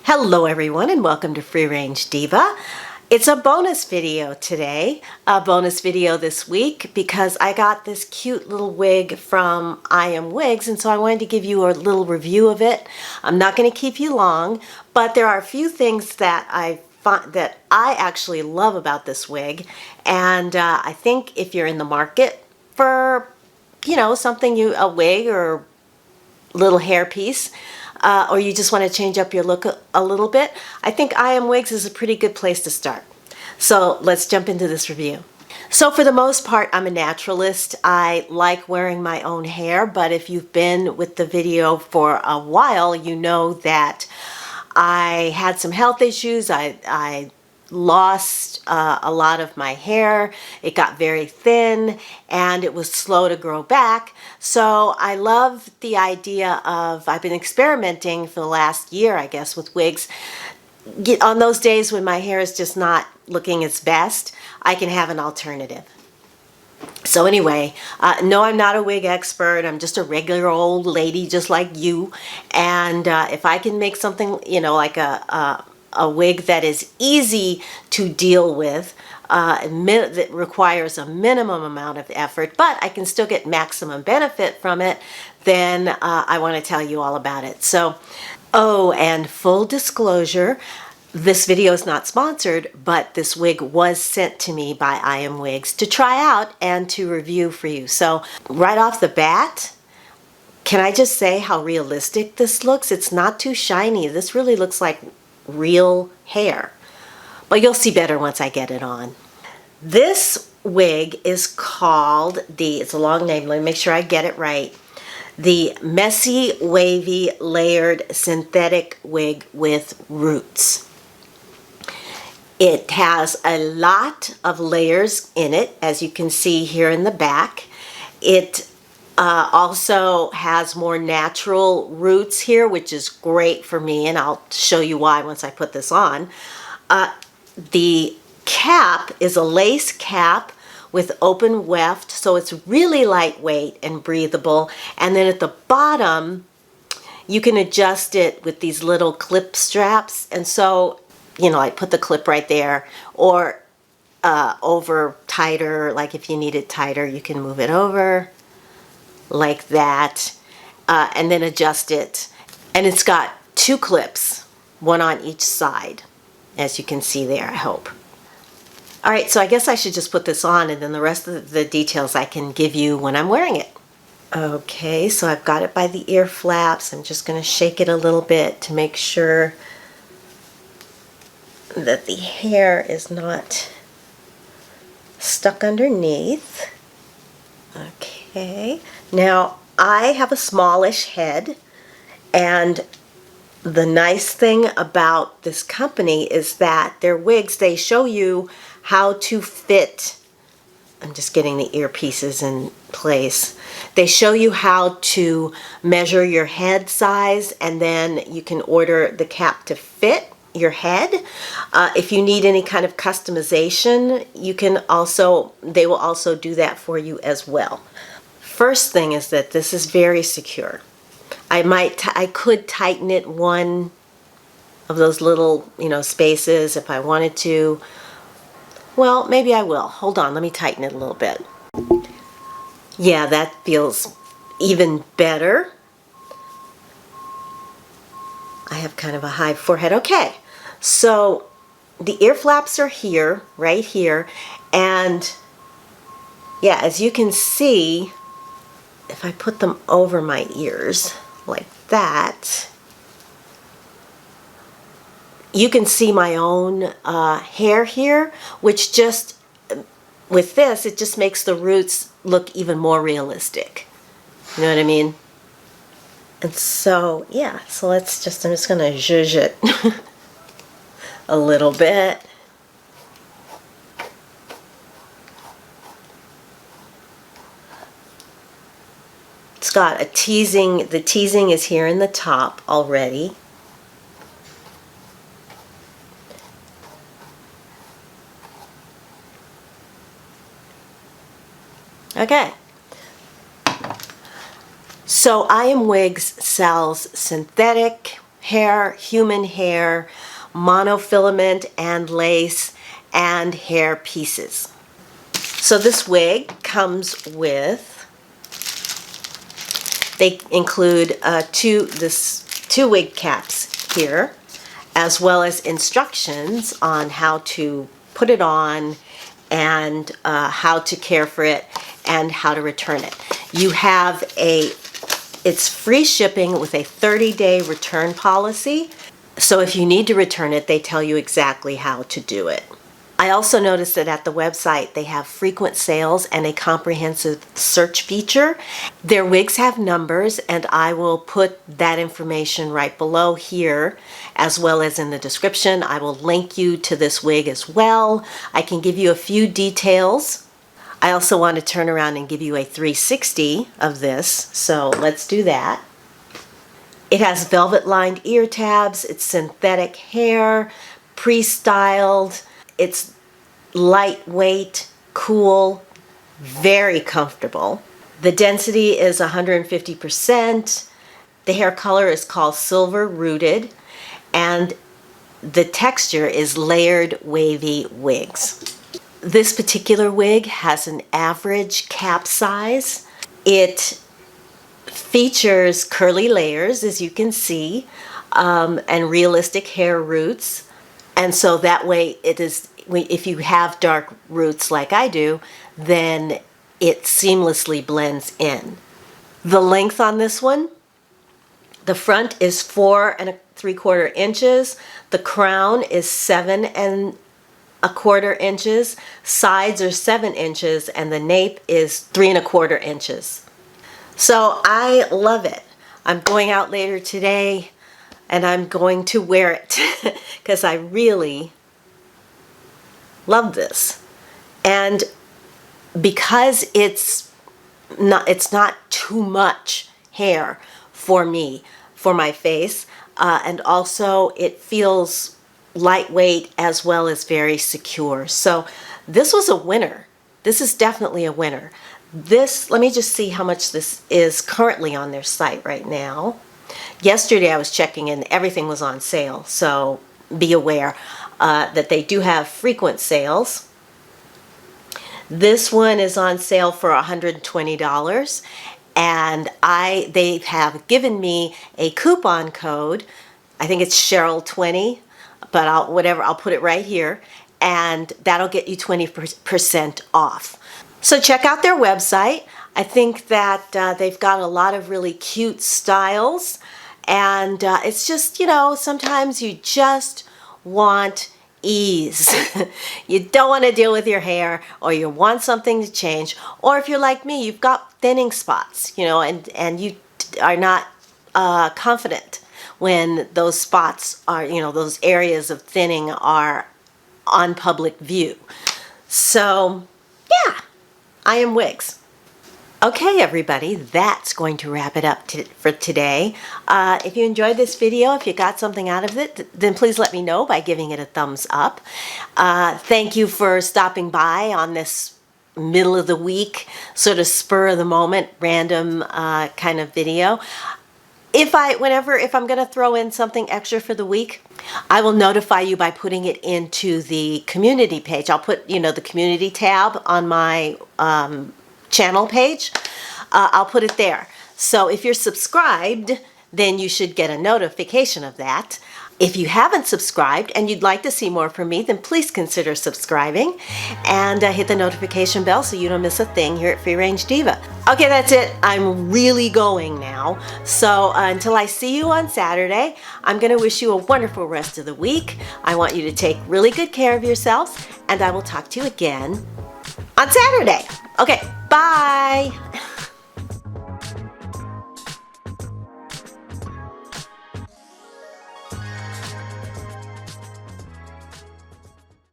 Hello everyone and welcome to Free Range Diva. It's a bonus video today, a bonus video this week because I got this cute little wig from Imwigs, and so I wanted to give you a little review of it. I'm not going to keep you long, but there are a few things that I actually love about this wig, and I think if you're in the market for, a wig or little hairpiece, or you just want to change up your look a little bit, I think Imwigs is a pretty good place to start. So let's jump into this review. So for the most part, I'm a naturalist. I like wearing my own hair, but if you've been with the video for a while, you know that I had some health issues. I lost a lot of my hair. It got very thin and it was slow to grow back. So I love the idea of, I've been experimenting for the last year, I guess, with wigs. On those days when my hair is just not looking its best, I can have an alternative. So anyway, no, I'm not a wig expert. I'm just a regular old lady just like you. And if I can make something, like a wig that is easy to deal with, that requires a minimum amount of effort, but I can still get maximum benefit from it, then I want to tell you all about it. So, oh, and full disclosure, this video is not sponsored, but this wig was sent to me by Imwigs to try out and to review for you. So right off the bat, can I just say how realistic this looks? It's not too shiny. This really looks like real hair, but you'll see better once I get it on. This wig is called it's a long name, let me make sure I get it right, the Messy Wavy Layered Synthetic Wig with Roots. It has a lot of layers in it, as you can see here in the back. It also has more natural roots here, which is great for me, and I'll show you why once I put this on. The cap is a lace cap with open weft, so it's really lightweight and breathable. And then at the bottom, you can adjust it with these little clip straps. And so, I put the clip right there, or over tighter, like if you need it tighter, you can move it over like that, and then adjust it. And it's got two clips, one on each side, as you can see there, I hope. All right, so I guess I should just put this on, and then the rest of the details I can give you when I'm wearing it. Okay, so I've got it by the ear flaps. I'm just going to shake it a little bit to make sure that the hair is not stuck underneath. Okay, now I have a smallish head, and the nice thing about this company is that their wigs, they show you how to fit. I'm just getting the earpieces in place. They show you how to measure your head size, and then you can order the cap to fit your head. If you need any kind of customization, they will also do that for you as well. First thing is that this is very secure. I could tighten it one of those little, spaces if I wanted to. Well, maybe I will. Hold on, let me tighten it a little bit. Yeah, that feels even better. I have kind of a high forehead. Okay, so the ear flaps are here, right here, and yeah, as you can see, if I put them over my ears like that, you can see my own hair here, which just, with this, it just makes the roots look even more realistic. You know what I mean? And so, yeah, so I'm just going to zhuzh it a little bit. It's got a teasing, the teasing is here in the top already. Okay. So Imwigs sells synthetic hair, human hair, monofilament and lace, and hair pieces. So this wig comes with, they include two wig caps here, as well as instructions on how to put it on and how to care for it and how to return it. You have it's free shipping with a 30-day return policy. So if you need to return it, they tell you exactly how to do it. I also noticed that at the website they have frequent sales and a comprehensive search feature. Their wigs have numbers, and I will put that information right below here as well as in the description. I will link you to this wig as well. I can give you a few details. I also want to turn around and give you a 360 of this, so let's do that. It has velvet lined ear tabs, it's synthetic hair, pre-styled. It's lightweight, cool, very comfortable. The density is 150%. The hair color is called silver rooted, and the texture is layered wavy wigs. This particular wig has an average cap size. It features curly layers, as you can see, and realistic hair roots. And so that way it is, if you have dark roots like I do, then it seamlessly blends in. The length on this one, the front is 4 3/4 inches. The crown is 7 1/4 inches. Sides are 7 inches, and the nape is 3 1/4 inches. So I love it. I'm going out later today and I'm going to wear it because I really love this. And because it's not too much hair for me, for my face, and also it feels lightweight as well as very secure. So this was a winner. This is definitely a winner. This, let me just see how much this is currently on their site right now. Yesterday I was checking and everything was on sale, so be aware that they do have frequent sales. This one is on sale for $120, and they have given me a coupon code. I think it's Cheryl20, but I'll put it right here, and that'll get you 20% off. So check out their website. I think that they've got a lot of really cute styles, and it's just, you know, sometimes you just want ease. You don't want to deal with your hair, or you want something to change, or if you're like me, you've got thinning spots, you know, and you are not confident when those spots are, you know, those areas of thinning are on public view. So yeah, I am Wigs. Okay, everybody, that's going to wrap it up for today. If you enjoyed this video, if you got something out of it, then please let me know by giving it a thumbs up. Thank you for stopping by on this middle of the week, sort of spur of the moment, random kind of video. If I'm going to throw in something extra for the week, I will notify you by putting it into the community page. I'll put, you know, the community tab on my channel page. I'll put it there. So if you're subscribed, then you should get a notification of that. If you haven't subscribed and you'd like to see more from me, then please consider subscribing and hit the notification bell so you don't miss a thing here at Free Range Diva. Okay, that's it. I'm really going now. So until I see you on Saturday, I'm going to wish you a wonderful rest of the week. I want you to take really good care of yourself, and I will talk to you again on Saturday. Okay, bye.